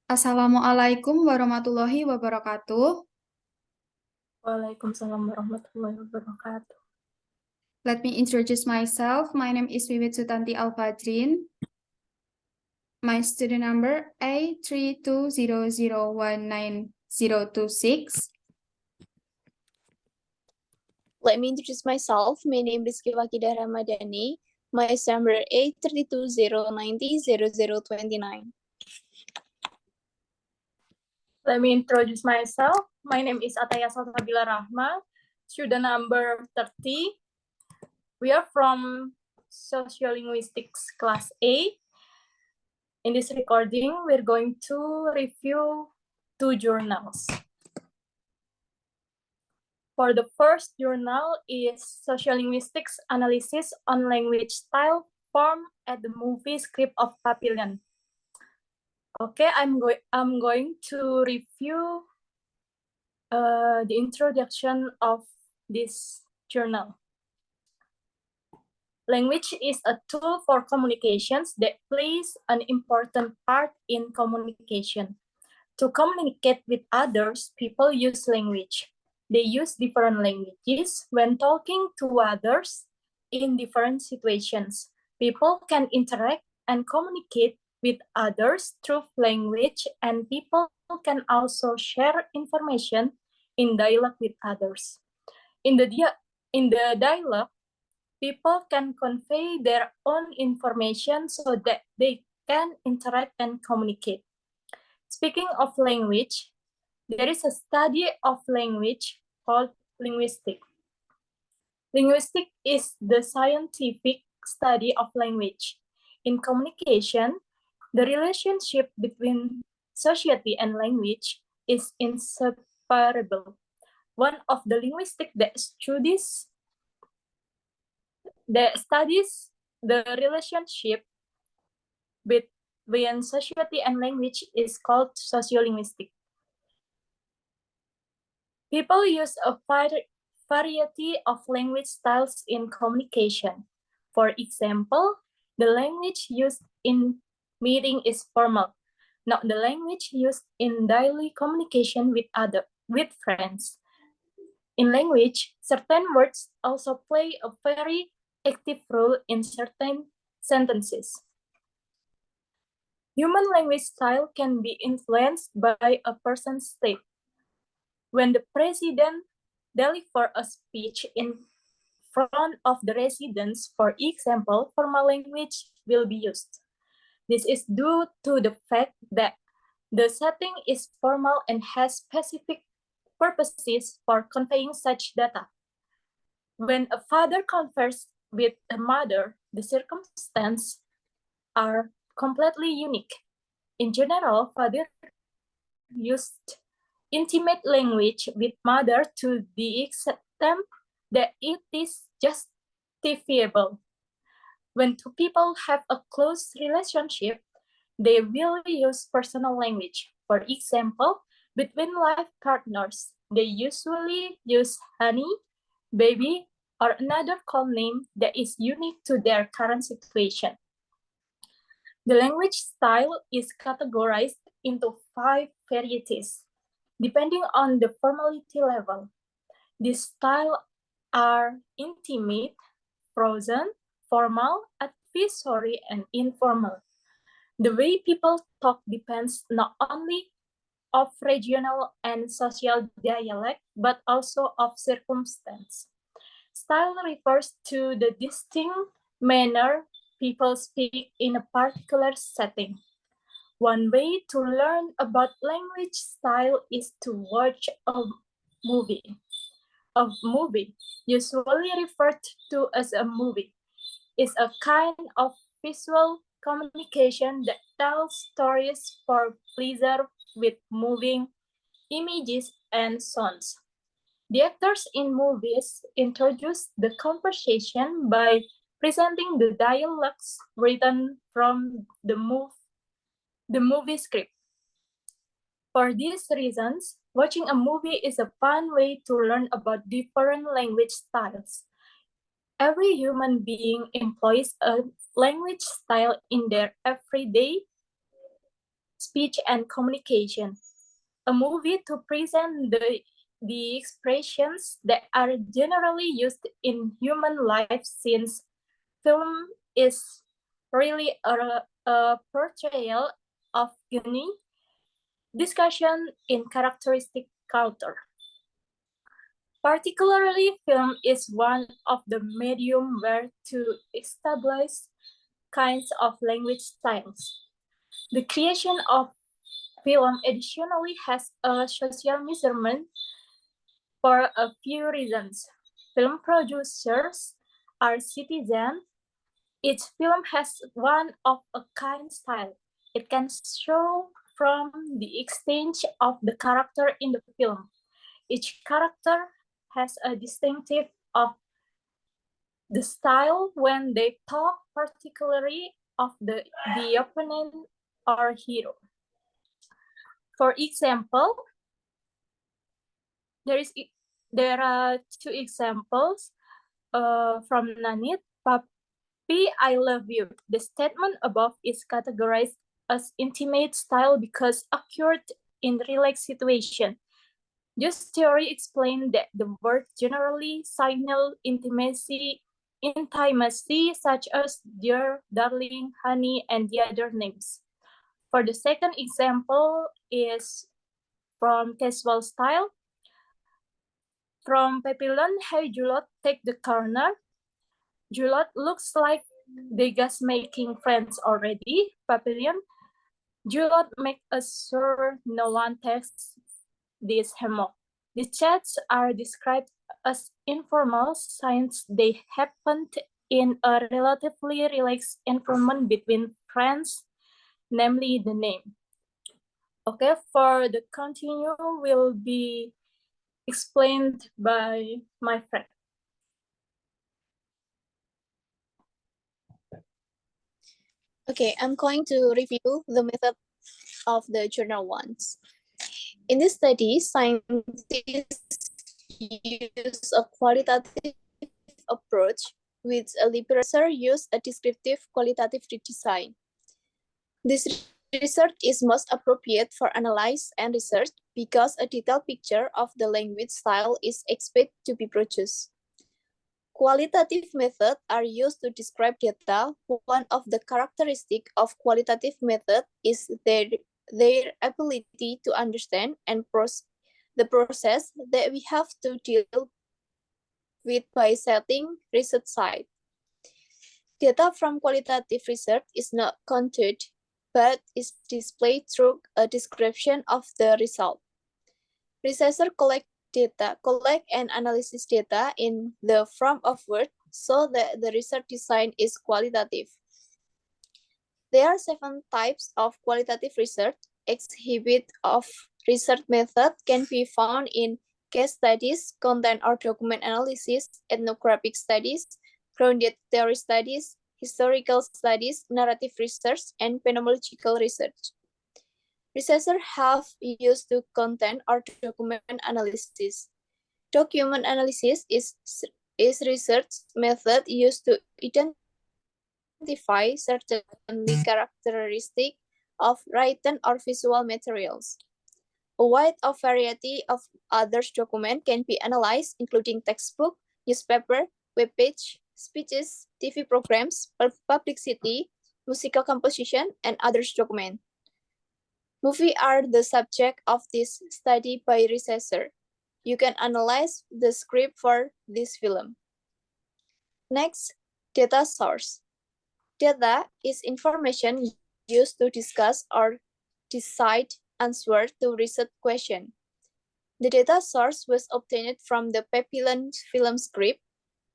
Assalamualaikum warahmatullahi wabarakatuh. Waalaikumsalam warahmatullahi wabarakatuh. Let me introduce myself. My name is Wiwit Sutanti Alfadrin. My student number A3200190026. Let me introduce myself. My name is Wakida Ramadhani. My number 832090029. Let me introduce myself. My name is Ataya Salsabila Rahma, student number 30. We are from Sociolinguistics Class A. In this recording, we're going to review 2 journals. For the first journal is Sociolinguistics Analysis on Language Style, Form at the Movie Script of Papillon. Okay, I'm going to review the introduction of this journal. Language is a tool for communications that plays an important part in communication. To communicate with others, people use language. They use different languages when talking to others in different situations. People can interact and communicate with others through language, and people can also share information in dialogue with others. In the dialogue, people can convey their own information so that they can interact and communicate. Speaking of language, there is a study of language called linguistics. Linguistics is the scientific study of language. In communication, the relationship between society and language is inseparable. One of the linguistics that studies the relationship between society and language is called sociolinguistics. People use a variety of language styles in communication. For example, the language used in meeting is formal, not the language used in daily communication with friends. In language, certain words also play a very active role in certain sentences. Human language style can be influenced by a person's state. When the president delivers a speech in front of the residents, for example, formal language will be used. This is due to the fact that the setting is formal and has specific purposes for conveying such data. When a father converses with a mother, the circumstances are completely unique. In general, father used intimate language with mother to the extent that it is justifiable. When two people have a close relationship, they will use personal language. For example, between life partners, they usually use honey, baby, or another call name that is unique to their current situation. The language style is categorized into 5 varieties, depending on the formality level. These styles are intimate, frozen, formal, advisory, and informal. The way people talk depends not only of regional and social dialect, but also of circumstance. Style refers to the distinct manner people speak in a particular setting. One way to learn about language style is to watch a movie. A movie, usually referred to as a movie, is a kind of visual communication that tells stories for pleasure with moving images and sounds. The actors in movies introduce the conversation by presenting the dialogues written from the movie script. For these reasons, watching a movie is a fun way to learn about different language styles. Every human being employs a language style in their everyday speech and communication. A movie to present the expressions that are generally used in human life, since film is really a portrayal of unique discussion in characteristic culture. Particularly, film is one of the medium where to establish kinds of language styles. The creation of film additionally has a social measurement for a few reasons. Film producers are citizens. Each film has one of a kind style. It can show from the exchange of the character in the film. Each character has a distinctive of the style when they talk, particularly of the opponent or hero. For example, there are two examples from Nanit. Papi, I love you. The statement above is categorized as intimate style because occurred in relaxed situation. This theory explained that the word generally signal intimacy, such as dear, darling, honey, and the other names. For the second example is from casual style. From Papillon, hey Julot, take the corner. Julot looks like they just making friends already. Papillon, Julot make us sure no one takes this hammock. The chats are described as informal since they happened in a relatively relaxed environment between friends, namely the name. Okay, for the continue will be explained by my friend. Okay, I'm going to review the method of the journal ones. In this study, scientists use a qualitative approach, with a literature use a descriptive qualitative redesign. This research is most appropriate for analysis and research because a detailed picture of the language style is expected to be produced. Qualitative methods are used to describe data. One of the characteristics of qualitative method is their ability to understand and the process that we have to deal with by setting research site. Data from qualitative research is not counted, but is displayed through a description of the result. Researchers collect and analysis data in the form of words so that the research design is qualitative. There are 7 types of qualitative research. Exhibit of research method can be found in case studies, content or document analysis, ethnographic studies, grounded theory studies, historical studies, narrative research, and phenomenological research. Researchers have used to content or document analysis. Document analysis is research method used to identify certain characteristics of written or visual materials. A wide variety of other documents can be analyzed, including textbook, newspaper, webpage, speeches, TV programs, publicity, musical composition, and other documents. Movies are the subject of this study by researcher. You can analyze the script for this film. Next, data source. Data is information used to discuss or decide answer to research question. The data source was obtained from the Papillon film script.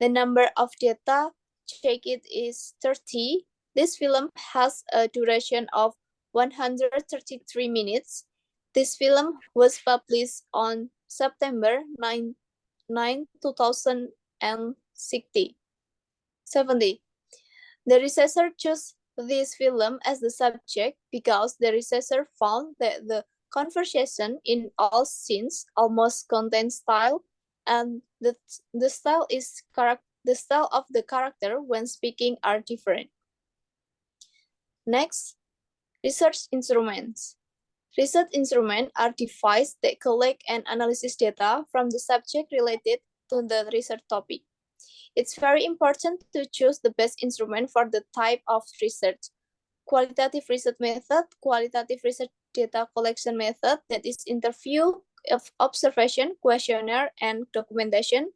The number of data checked is 30. This film has a duration of 133 minutes. This film was published on September 9, 2060. 70. The researcher chose this film as the subject because the researcher found that the conversation in all scenes almost contain style, and the style of the character when speaking are different. Next, Research instruments. Research instruments are devices that collect and analyze data from the subject related to the research topic. It's very important to choose the best instrument for the type of research. Qualitative research method, qualitative research data collection method, that is interview, observation, questionnaire, and documentation.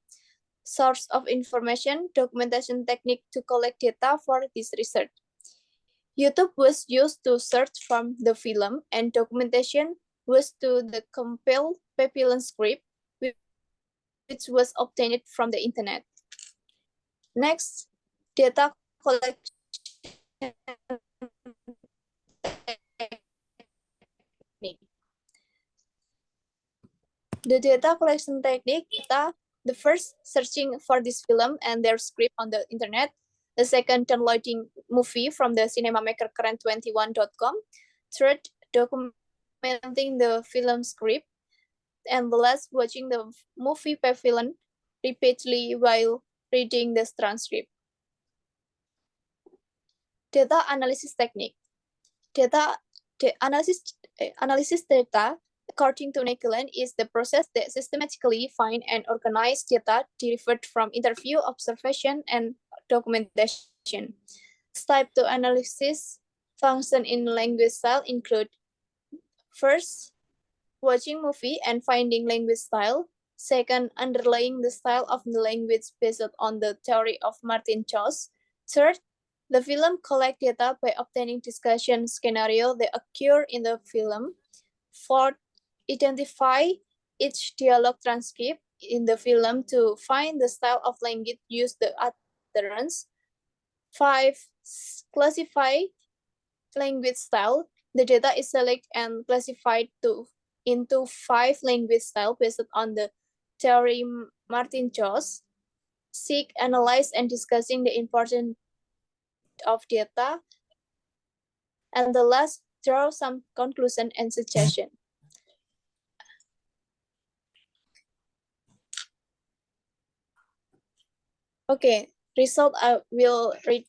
Source of information, documentation technique to collect data for this research. YouTube was used to search from the film, and documentation was to the compile Papillon script, which was obtained from the internet. Next, data collection technique. The data collection technique, the first searching for this film and their script on the internet, the second downloading movie from the cinemamakerkeren21.com, third documenting the film script, and the last watching the movie pavilion repeatedly while reading the transcript. Data analysis technique. Analysis data, according to Nicolin, is the process that systematically find and organize data derived from interview, observation, and documentation. Type 2 analysis function in language style include: first, watching movie and finding language style. Second, underlying the style of the language based on the theory of Martin Joss. Third, the film collect data by obtaining discussion scenario that occur in the film. Fourth, identify each dialogue transcript in the film to find the style of language used the utterance. 5, classify language style. The data is selected and classified into 5 language styles based on the theory Martin Joss. 6, analyze and discussing the importance of data. And the last, draw some conclusion and suggestion. Okay, result I will read.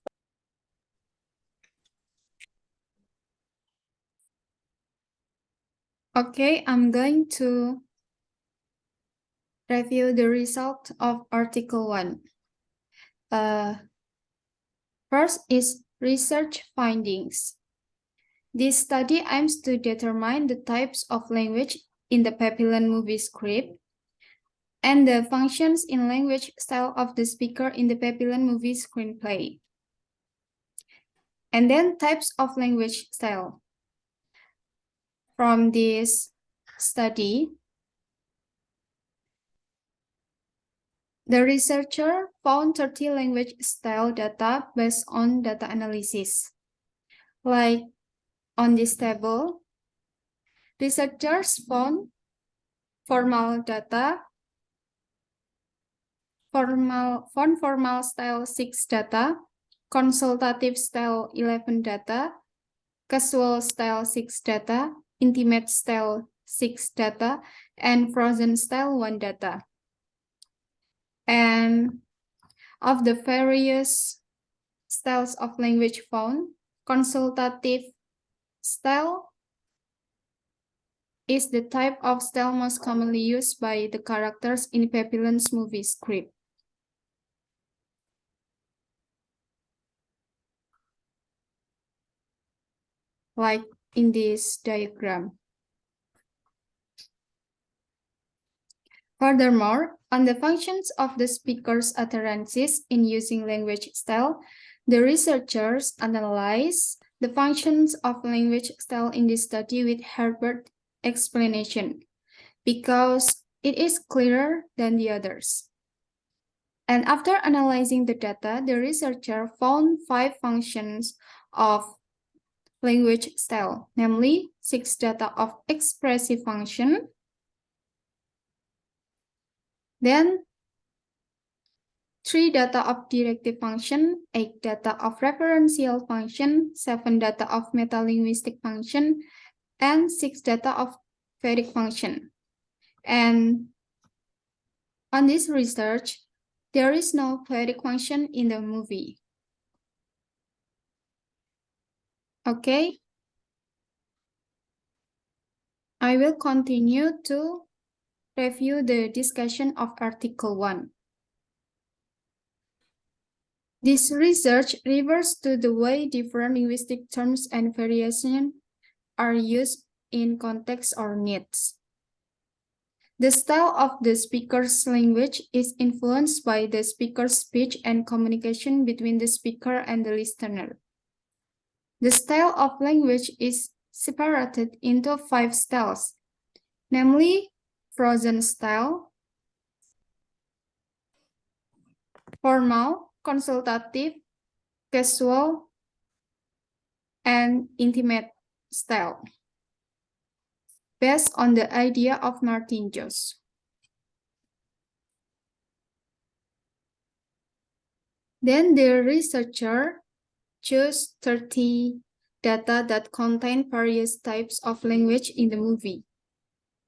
Okay, I'm going to review the result of Article 1. First is research findings. This study aims to determine the types of language in the Papillon movie script and the functions in language style of the speaker in the Papillon movie screenplay. And then types of language style. From this study, the researcher found 30 language style data based on data analysis. Like on this table, researchers found formal data, formal style 6 data, consultative style 11 data, casual style 6 data, intimate style 6 data, and frozen style 1 data. And of the various styles of language found, consultative style is the type of style most commonly used by the characters in Papillon's movie script. Like in this diagram. Furthermore, on the functions of the speaker's utterances in using language style, the researchers analyze the functions of language style in this study with Herbert explanation, because it is clearer than the others. And after analyzing the data, the researcher found 5 functions of language style, namely 6 data of expressive function, then 3 data of directive function, 8 data of referential function, 7 data of metalinguistic function, and 6 data of Vedic function. And on this research, there is no Vedic function in the movie. Okay, I will continue to review the discussion of Article 1. This research refers to the way different linguistic terms and variations are used in context or needs. The style of the speaker's language is influenced by the speaker's speech and communication between the speaker and the listener. The style of language is separated into 5 styles, namely frozen style, formal, consultative, casual, and intimate style, based on the idea of Martin Jones. Then the researcher chose 30 data that contain various types of language in the movie.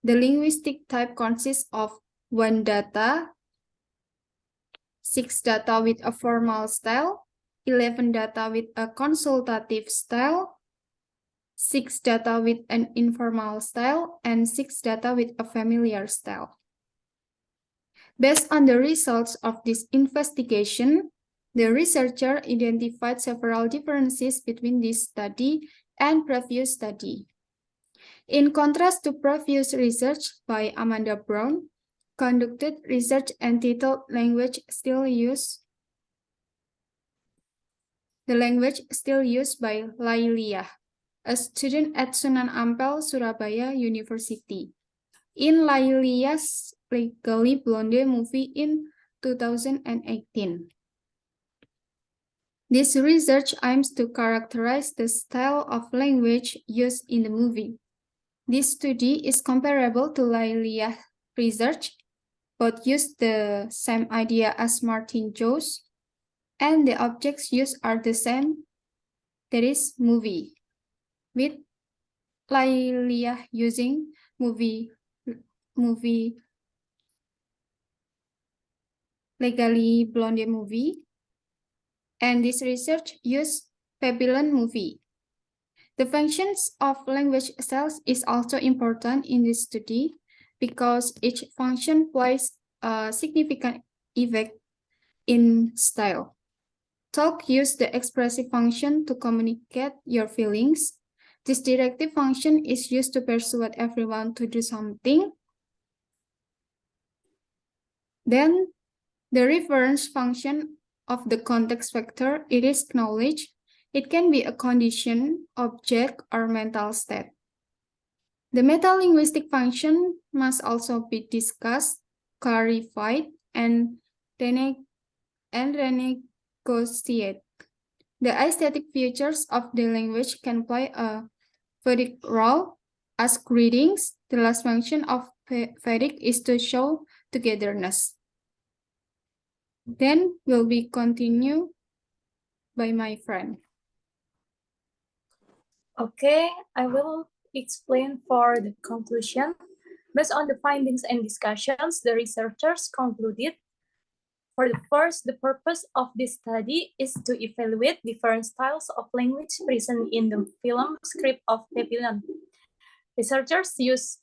The linguistic type consists of 1 data, 6 data with a formal style, 11 data with a consultative style, 6 data with an informal style, and 6 data with a familiar style. Based on the results of this investigation, the researcher identified several differences between this study and previous study. In contrast to previous research by Amanda Brown, conducted research entitled Language Still Used, the language still used by Lailia, a student at Sunan Ampel, Surabaya University, in Lailia's Legally Blonde movie in 2018. This research aims to characterize the style of language used in the movie. This study is comparable to Lailia research, but use the same idea as Martin Jones, and the objects used are the same, that is, movie, with Lailia using movie Legally Blonde movie, and this research used Babylon movie. The functions of language styles is also important in this study because each function plays a significant effect in style. Talk uses the expressive function to communicate your feelings. This directive function is used to persuade everyone to do something. Then the reference function of the context vector, it is knowledge. It can be a condition, object, or mental state. The metalinguistic function must also be discussed, clarified, and renegotiated. The aesthetic features of the language can play a Vedic role. As greetings, the last function of Vedic is to show togetherness. Then will be continued by my friend. Okay, I will explain for the conclusion. Based on the findings and discussions, the researchers concluded, for the first, the purpose of this study is to evaluate different styles of language present in the film script of Babylon. Researchers used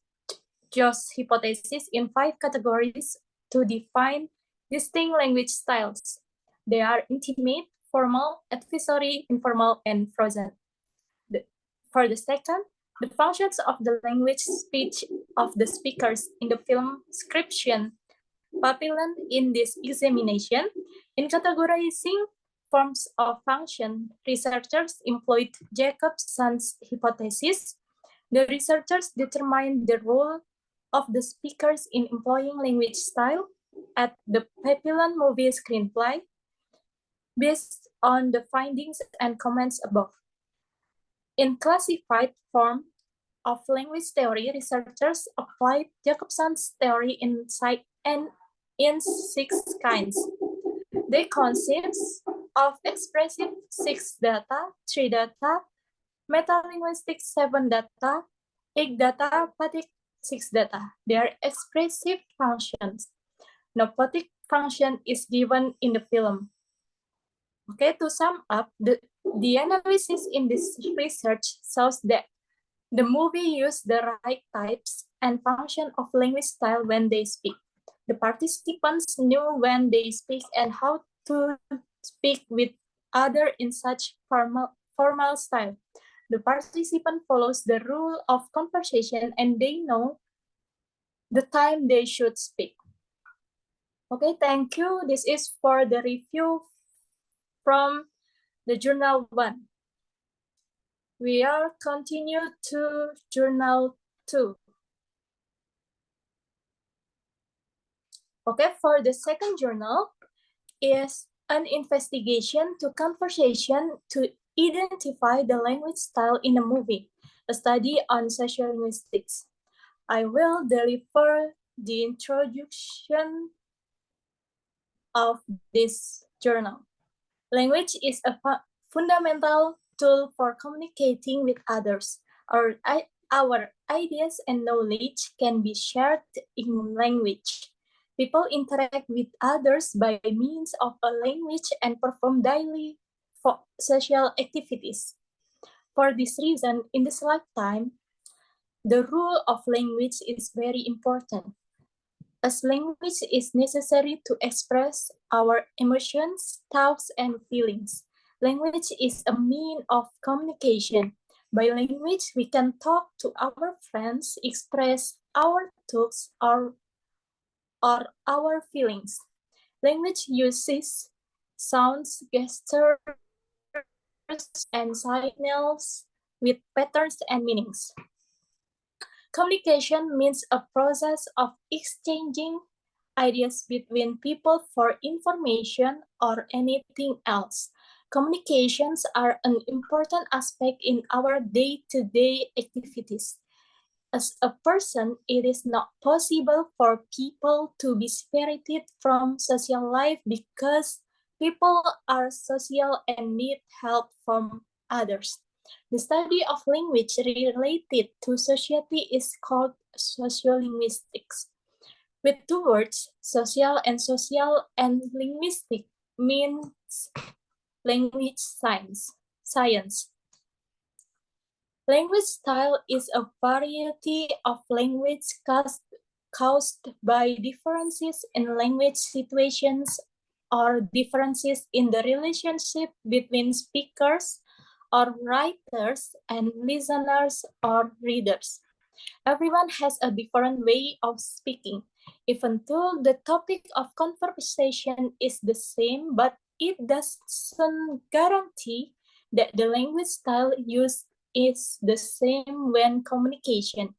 Jones' hypothesis in 5 categories to define distinct language styles. They are intimate, formal, advisory, informal, and frozen. For the second, the functions of the language speech of the speakers in the film scription. Babylon in this examination, in categorizing forms of function, researchers employed Jacobson's hypothesis. The researchers determined the role of the speakers in employing language style at the Babylon movie screenplay based on the findings and comments above. In classified form of language theory, researchers applied Jacobson's theory in 6 kinds. They consist of expressive 6 data, 3 data, metalinguistic 7 data, 8 data, phonetic 6 data. They are expressive functions. No phonetic function is given in the film. Okay, to sum up, the analysis in this research shows that The movie used the right types and function of language style when they speak. The participants knew when they speak and how to speak with other in such formal style. The participant follows the rule of conversation and they know the time they should speak. Okay, thank you. This is for the review from the journal 1. We are continue to journal 2. Okay, for the second journal is an investigation to conversation to identify the language style in a movie, a study on sociolinguistics. I will deliver the introduction of this journal. Language is a fundamental tool for communicating with others. Our ideas and knowledge can be shared in language. People interact with others by means of a language and perform daily social activities. For this reason, in this lifetime, the rule of language is very important, as language is necessary to express our emotions, thoughts, and feelings. Language is a means of communication. By language, we can talk to our friends, express our thoughts or our feelings. Language uses sounds, gestures, and signals with patterns and meanings. Communication means a process of exchanging ideas between people for information or anything else. Communications are an important aspect in our day-to-day activities. As a person, it is not possible for people to be separated from social life because people are social and need help from others. The study of language related to society is called sociolinguistics. With two words, social and linguistic means language science. Language style is a variety of language caused by differences in language situations or differences in the relationship between speakers or writers and listeners or readers. Everyone has a different way of speaking, even though the topic of conversation is the same, but it doesn't guarantee that the language style used is the same when communication.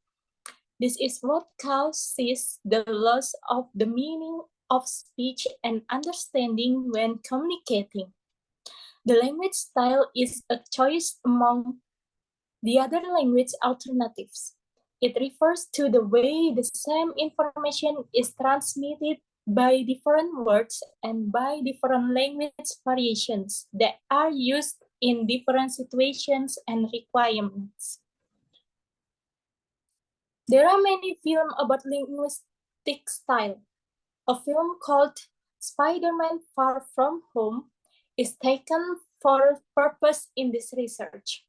This is what causes the loss of the meaning of speech and understanding when communicating. The language style is a choice among the other language alternatives. It refers to the way the same information is transmitted by different words and by different language variations that are used in different situations and requirements. There are many films about linguistic style. A film called Spider-Man Far From Home is taken for purpose in this research.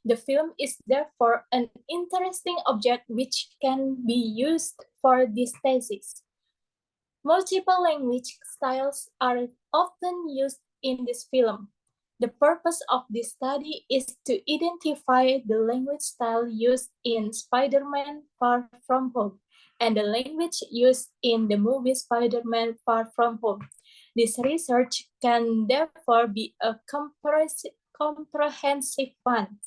The film is therefore an interesting object which can be used for this thesis. Multiple language styles are often used in this film. The purpose of this study is to identify the language style used in Spider-Man Far From Home and the language used in the movie Spider-Man Far From Home. This research can therefore be a comprehensive one,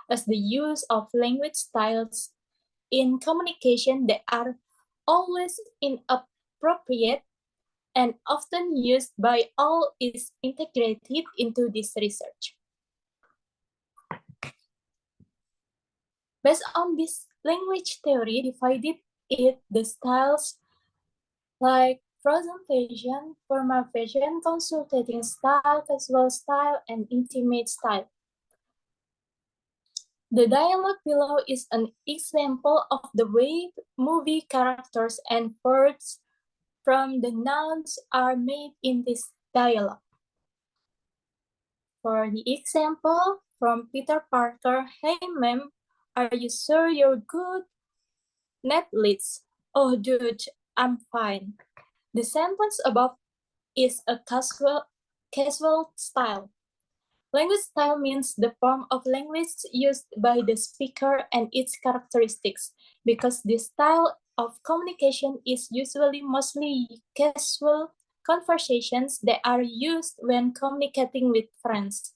as the use of language styles in communication that are always inappropriate and often used by all is integrated into this research. Based on this language theory divided it the styles like presentation, formal version, consultating style, casual style, and intimate style. The dialogue below is an example of the way movie characters and words from the nouns are made in this dialogue. For the example, from Peter Parker, "Hey ma'am, Are you sure you're good? Ned leads. Oh, dude, I'm fine. The sentence above is a casual style. Language style means the form of language used by the speaker and its characteristics, because this style of communication is usually mostly casual conversations that are used when communicating with friends.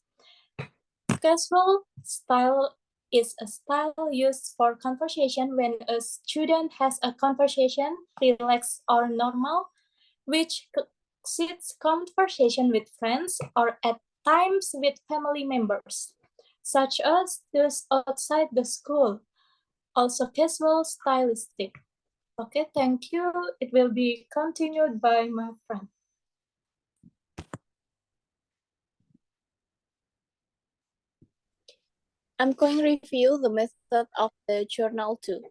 Casual style is a style used for conversation when a student has a conversation, relaxed or normal, which exceeds conversation with friends or at times with family members, such as those outside the school. Also casual stylistic. Okay, thank you. It will be continued by my friend. I'm going to review the method of the journal 2.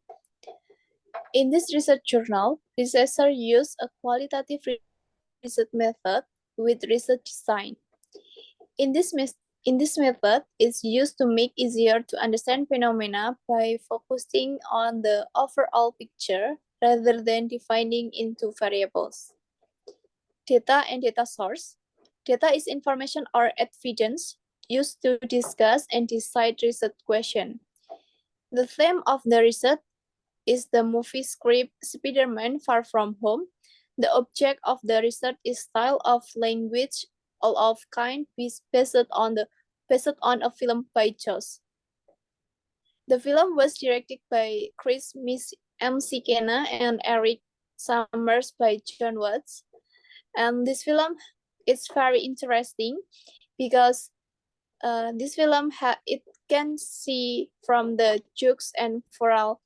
In this research journal, researchers use a qualitative research method with research design. In this method, it's used to make easier to understand phenomena by focusing on the overall picture rather than dividing into variables. Data and data source. Data is information or evidence used to discuss and decide research question. The theme of the research is the movie script Spider-Man Far From Home. The object of the research is style of language, all of kind, based on a film by Joss. The film was directed by Chris McKenna and Eric Summers by John Watts. And this film is very interesting because this film it can see from the jokes and moral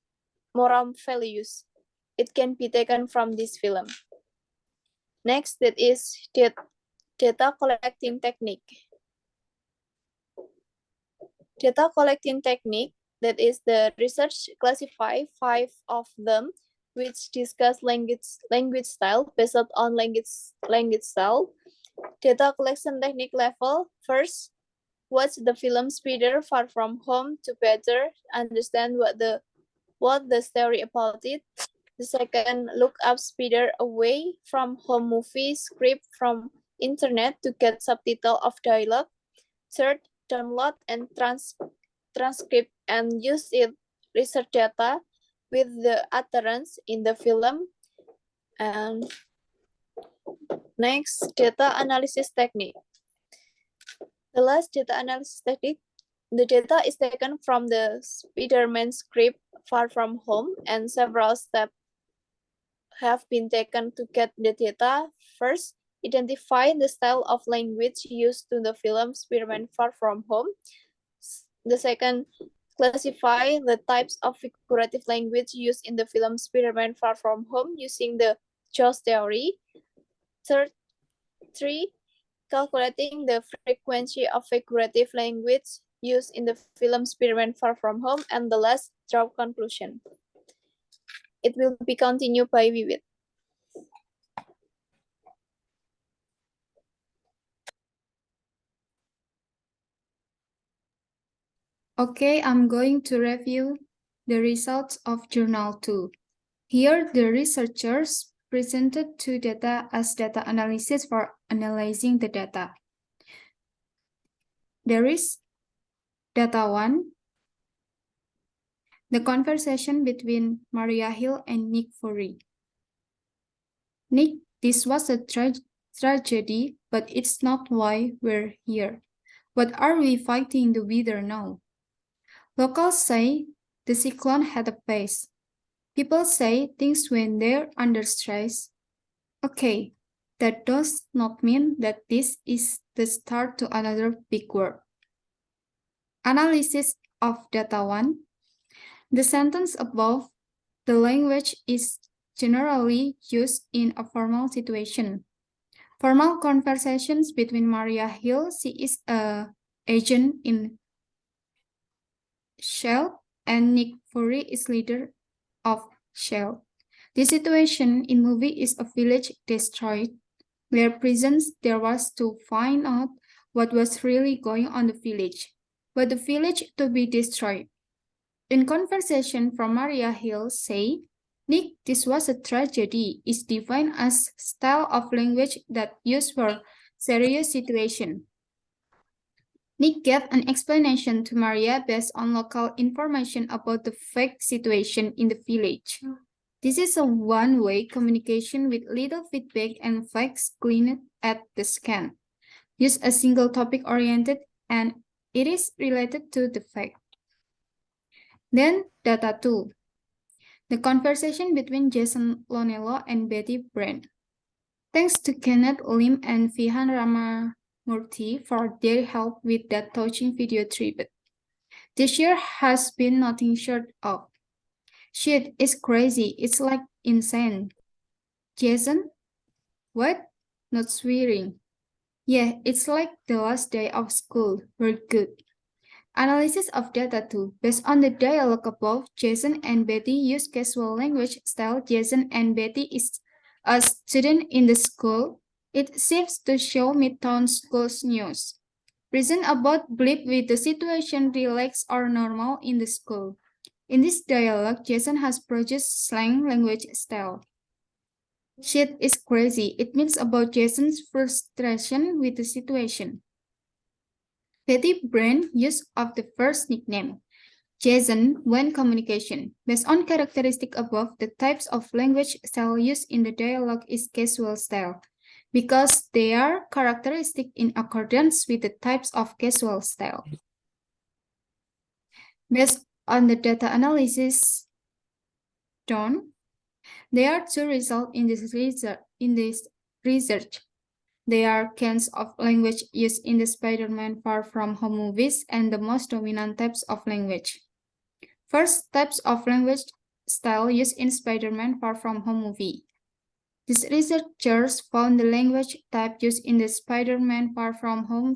values. It can be taken from this film. Next, that is data collecting technique. Data collecting technique, that is the research classify 5 of them, which discuss language style based on language style. Data collection technique level, first, watch the film Spider Far From Home to better understand what the story about it. The second, look up Spider Away From Home movie script from internet to get subtitle of dialogue. Third, download and transcript and use it research data with the utterance in the film. And next, data analysis technique. The last data analysis technique, the data is taken from the Spider-Man script Far From Home, and several steps have been taken to get the data. First, identify the style of language used to the film Spider-Man Far From Home. The second, classify the types of figurative language used in the film Spider-Man Far From Home using the Joss theory. Third, calculating the frequency of figurative language used in the film Spider-Man Far From Home. And the last, draw conclusion. It will be continued by Vivit. Okay, I'm going to review the results of Journal 2. Here, the researchers presented two data as data analysis for analyzing the data. There is data 1, the conversation between Maria Hill and Nick Fury. Nick, this was a tragedy, but it's not why we're here. What are we fighting the weather now? Locals say the cyclone had a pace. People say things when they're under stress. Okay, that does not mean that this is the start to another big war. Analysis of data 1. The sentence above, the language is generally used in a formal situation. Formal conversations between Maria Hill, she is an agent in Shell, and Nick Fury is leader of Shell. The situation in movie is a village destroyed. Their presence there was to find out what was really going on the village, but the village to be destroyed. In conversation from Maria Hill say, Nick, this was a tragedy, is defined as style of language that used for serious situation. Nick gave an explanation to Maria based on local information about the fake situation in the village. This is a one-way communication with little feedback and facts gleaned at the scan. Use a single topic oriented and it is related to the fact. Then data 2. The conversation between Jason Lonello and Betty Brand. Thanks to Kenneth Lim and Vihan Ramamurthy for their help with that touching video tribute. This year has been nothing short of. Shit, it's crazy. It's like insane. Jason? What? Not swearing. Yeah, it's like the last day of school. We're good. Analysis of data 2. Based on the dialogue above, Jason and Betty use casual language style. Jason and Betty is a student in the school. It seems to show Midtown School's news. Reason about blip with the situation relaxed or normal in the school. In this dialogue, Jason has produced slang language style. Shit is crazy. It means about Jason's frustration with the situation. Betty Brand use of the first nickname. Jason when communication. Based on characteristic above, the types of language style used in the dialogue is casual style, because they are characteristic in accordance with the types of casual style. Based on the data analysis done, there are two results in this research. There are kinds of language used in the Spider-Man Far From Home movies and the most dominant types of language. First, types of language style used in Spider-Man Far From Home movie. These researchers found the language type used in the Spider-Man Far From Home